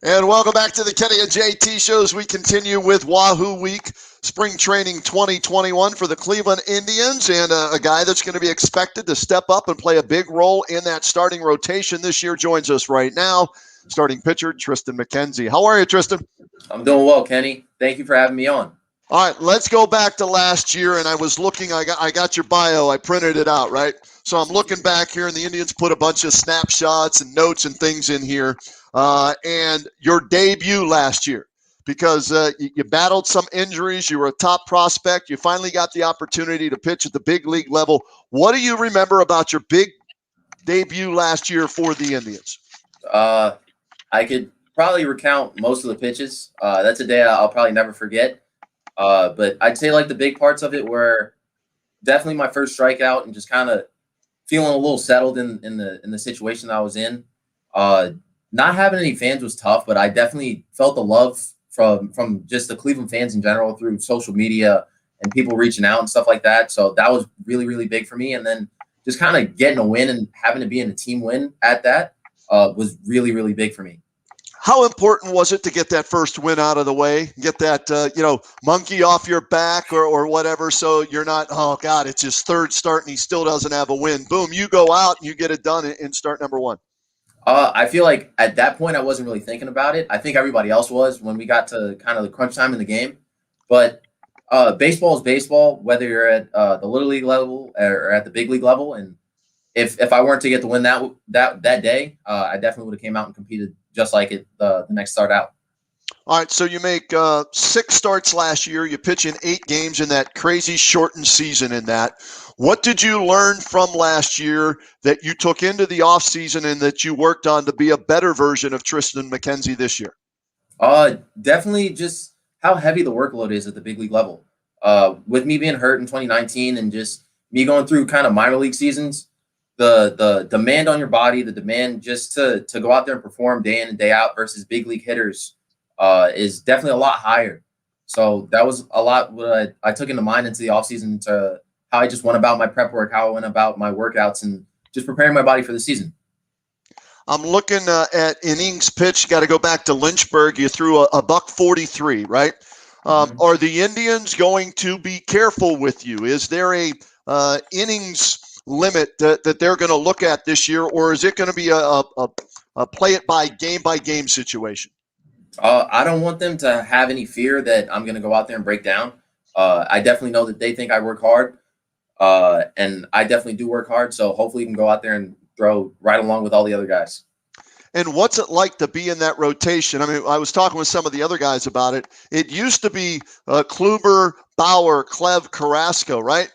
And welcome back to the Kenny and JT show as we continue with Wahoo Week Spring Training 2021 for the Cleveland Indians, and a guy that's going to be expected to step up and play a big role in that starting rotation this year joins us right now, starting pitcher Tristan Mckenzie. How are you, Tristan? I'm doing well, Kenny. Thank you for having me on. All right, let's go back to last year, and I was looking. I got your bio. I printed it out, right? So I'm looking back here, and the Indians put a bunch of snapshots and notes and things in here, and your debut last year, because you battled some injuries. You were a top prospect. You finally got the opportunity to pitch at the big league level. What do you remember about your big debut last year for the Indians? I could probably recount most of the pitches. That's a day I'll probably never forget. But I'd say like the big parts of it were definitely my first strikeout and just kind of feeling a little settled in the situation that I was in. Not having any fans was tough, but I definitely felt the love from just the Cleveland fans in general through social media and people reaching out and stuff like that. So that was really, really big for me. And then just kind of getting a win and having to be in a team win at that was really, really big for me. How important was it to get that first win out of the way, get that, monkey off your back or whatever, so you're not, oh, God, it's his third start and he still doesn't have a win. Boom, you go out and you get it done in start number one. I feel like at that point I wasn't really thinking about it. I think everybody else was when we got to kind of the crunch time in the game. But baseball is baseball, whether you're at the little league level or at the big league level. And if I weren't to get the win that day, I definitely would have came out and competed just like it the next start out. All right, so you make 6 starts last year. You pitch in 8 games in that crazy shortened season in that. What did you learn from last year that you took into the offseason and that you worked on to be a better version of Tristan Mckenzie this year? Definitely just how heavy the workload is at the big league level. With me being hurt in 2019 and just me going through kind of minor league seasons, the demand on your body, the demand just to go out there and perform day in and day out versus big league hitters is definitely a lot higher. So that was a lot what I took into mind into the offseason to how I just went about my prep work, how I went about my workouts, and just preparing my body for the season. I'm looking at innings pitched. Got to go back to Lynchburg. You threw a $143, right? Are the Indians going to be careful with you? Is there a innings limit that they're going to look at this year, or is it going to be a play it by game situation? I don't want them to have any fear that I'm going to go out there and break down. I definitely know that they think I work hard, and I definitely do work hard. So hopefully you can go out there and throw right along with all the other guys. And what's it like to be in that rotation? I mean, I was talking with some of the other guys about it. It used to be Kluber, Bauer, Clev, Carrasco, right?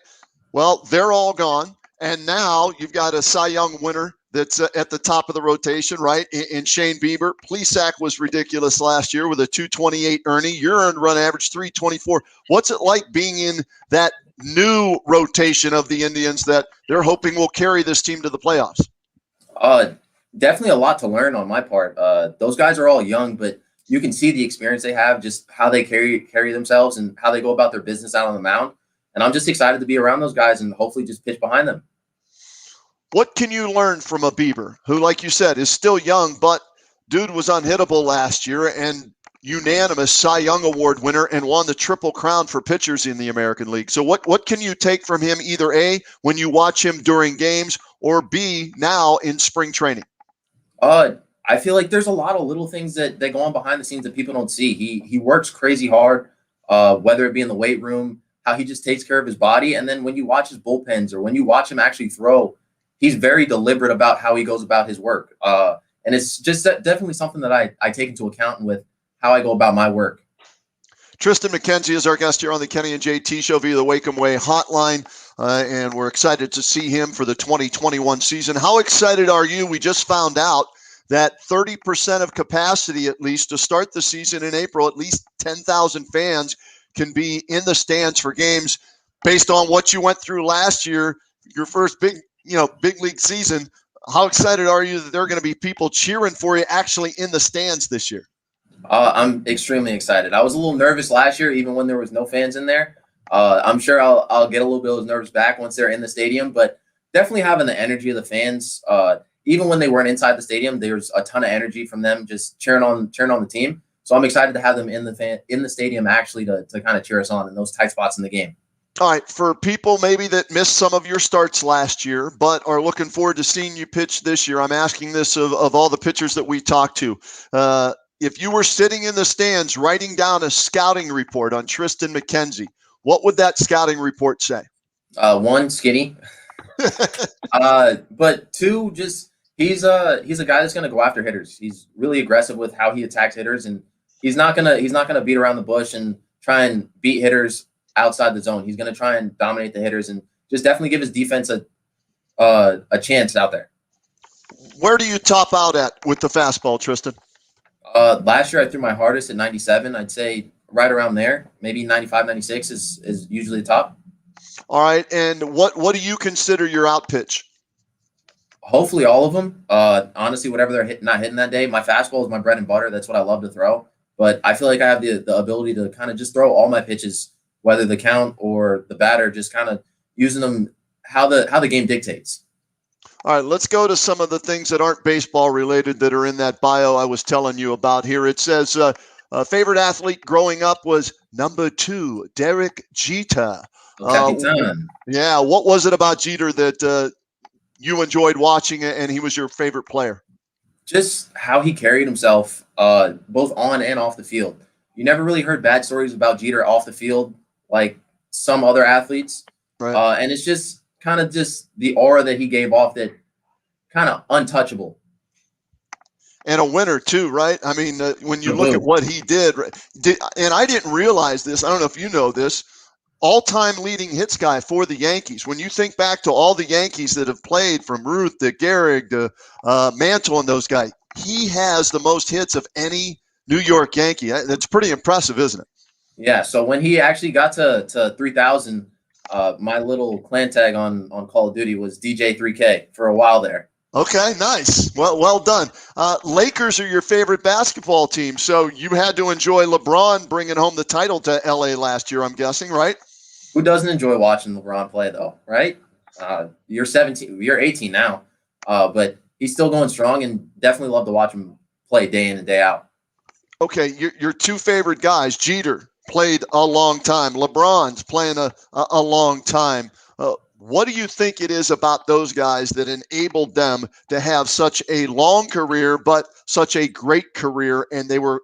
Well, they're all gone. And now you've got a Cy Young winner that's at the top of the rotation, right? In Shane Bieber. Plesac was ridiculous last year with a 228 Ernie. Your earned run average 324. What's it like being in that new rotation of the Indians that they're hoping will carry this team to the playoffs? Definitely a lot to learn on my part. Those guys are all young, but you can see the experience they have, just how they carry themselves and how they go about their business out on the mound. And I'm just excited to be around those guys and hopefully just pitch behind them. What can you learn from a Bieber who, like you said, is still young, but dude was unhittable last year and unanimous Cy Young Award winner and won the Triple Crown for pitchers in the American League. So what can you take from him, either A, when you watch him during games, or B, now in spring training? I feel like there's a lot of little things that go on behind the scenes that people don't see. He works crazy hard, whether it be in the weight room, how he just takes care of his body. And then when you watch his bullpens or when you watch him actually throw, he's very deliberate about how he goes about his work. And it's just definitely something that I take into account with how I go about my work. Tristan Mckenzie is our guest here on the Kenny and JT show via the Wake 'em Way hotline. And we're excited to see him for the 2021 season. How excited are you? We just found out that 30% of capacity, at least, to start the season in April, at least 10,000 fans can be in the stands for games based on what you went through last year, your first big league season. How excited are you that there are going to be people cheering for you actually in the stands this year? I'm extremely excited. I was a little nervous last year, even when there was no fans in there. I'm sure I'll get a little bit of those nerves back once they're in the stadium, but definitely having the energy of the fans, even when they weren't inside the stadium, there was a ton of energy from them just cheering on the team. So I'm excited to have them in the stadium actually to kind of cheer us on in those tight spots in the game. All right, for people maybe that missed some of your starts last year but are looking forward to seeing you pitch this year, I'm asking this of all the pitchers that we talked to. If you were sitting in the stands writing down a scouting report on Tristan Mckenzie, what would that scouting report say? One, skinny. But two, just he's a guy that's gonna go after hitters. He's really aggressive with how he attacks hitters, and he's not gonna beat around the bush and try and beat hitters outside the zone. He's gonna try and dominate the hitters and just definitely give his defense a chance out there. Where do you top out at with the fastball, Tristan? Last year I threw my hardest at 97. I'd say right around there, maybe 95, 96 is usually the top. All right, and what do you consider your out pitch? Hopefully all of them. Honestly, whatever they're not hitting that day. My fastball is my bread and butter. That's what I love to throw. But I feel like I have the ability to kind of just throw all my pitches, whether the count or the batter, just kind of using them how the game dictates. All right, let's go to some of the things that aren't baseball related that are in that bio I was telling you about here. It says favorite athlete growing up was number 2, Derek Jeter. Yeah, what was it about Jeter that you enjoyed watching and he was your favorite player? Just how he carried himself, both on and off the field. You never really heard bad stories about Jeter off the field like some other athletes. Right. And it's just kind of just the aura that he gave off, that kind of untouchable. And a winner too, right? I mean, when you look at what he did, and I didn't realize this, I don't know if you know this, all-time leading hits guy for the Yankees. When you think back to all the Yankees that have played, from Ruth to Gehrig to Mantle and those guys, he has the most hits of any New York Yankee. That's pretty impressive, isn't it? Yeah, so when he actually got to 3,000, my little clan tag on Call of Duty was DJ3K for a while there. Okay, nice. Well done. Lakers are your favorite basketball team, so you had to enjoy LeBron bringing home the title to LA last year, I'm guessing, right? Who doesn't enjoy watching LeBron play, though, right? You're 17, you're 18 now, but he's still going strong, and definitely love to watch him play day in and day out. Okay, your two favorite guys, Jeter played a long time. LeBron's playing a long time. What do you think it is about those guys that enabled them to have such a long career, but such a great career, and they were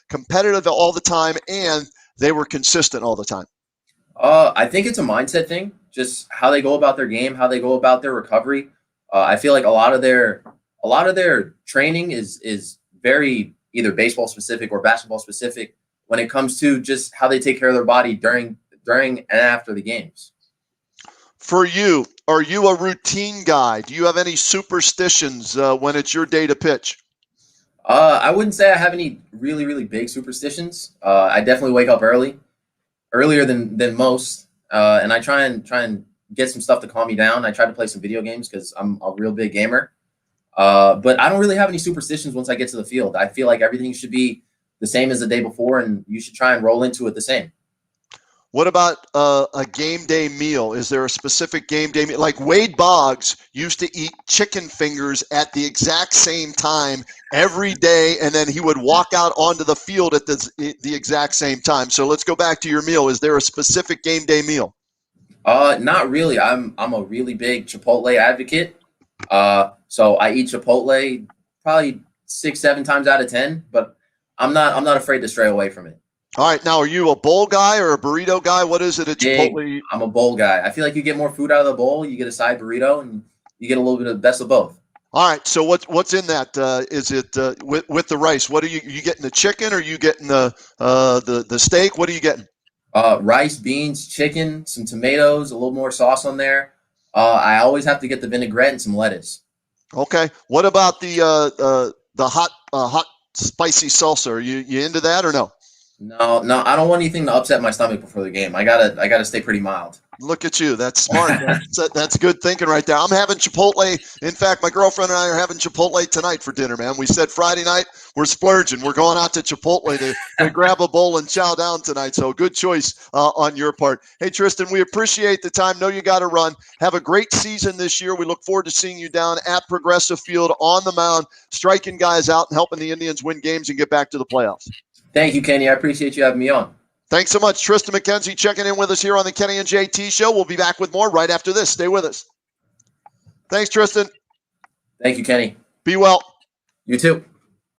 competitive all the time, and they were consistent all the time? I think it's a mindset thing, just how they go about their game, how they go about their recovery. I feel like a lot of their training is very either baseball specific or basketball specific when it comes to just how they take care of their body during and after the games. For you, are you a routine guy? Do you have any superstitions when it's your day to pitch? I wouldn't say I have any really, really big superstitions. I definitely wake up earlier than most, and I try and get some stuff to calm me down. I try to play some video games because I'm a real big gamer. But I don't really have any superstitions once I get to the field. I feel like everything should be the same as the day before, and you should try and roll into it the same. What about a game day meal? Is there a specific game day meal? Like Wade Boggs used to eat chicken fingers at the exact same time every day, and then he would walk out onto the field at the exact same time. So let's go back to your meal. Is there a specific game day meal? Not really. I'm a really big Chipotle advocate. So I eat Chipotle probably 6-7 times out of 10, but I'm not afraid to stray away from it. All right. Now, are you a bowl guy or a burrito guy? What is it at Chipotle? I'm a bowl guy. I feel like you get more food out of the bowl. You get a side burrito, and you get a little bit of the best of both. All right. So what's in that? Is it with the rice? What are you getting? The chicken, or are you getting the steak? What are you getting? Rice, beans, chicken, some tomatoes, a little more sauce on there. I always have to get the vinaigrette and some lettuce. Okay. What about the hot spicy salsa? Are you into that or no? No, I don't want anything to upset my stomach before the game. I gotta stay pretty mild. Look at you. That's smart. That's good thinking right there. I'm having Chipotle. In fact, my girlfriend and I are having Chipotle tonight for dinner, man. We said Friday night, we're splurging. We're going out to Chipotle to grab a bowl and chow down tonight. So good choice on your part. Hey, Tristan, we appreciate the time. Know you got to run. Have a great season this year. We look forward to seeing you down at Progressive Field on the mound, striking guys out and helping the Indians win games and get back to the playoffs. Thank you, Kenny. I appreciate you having me on. Thanks so much. Tristan Mckenzie checking in with us here on the Kenny and JT Show. We'll be back with more right after this. Stay with us. Thanks, Tristan. Thank you, Kenny. Be well. You too.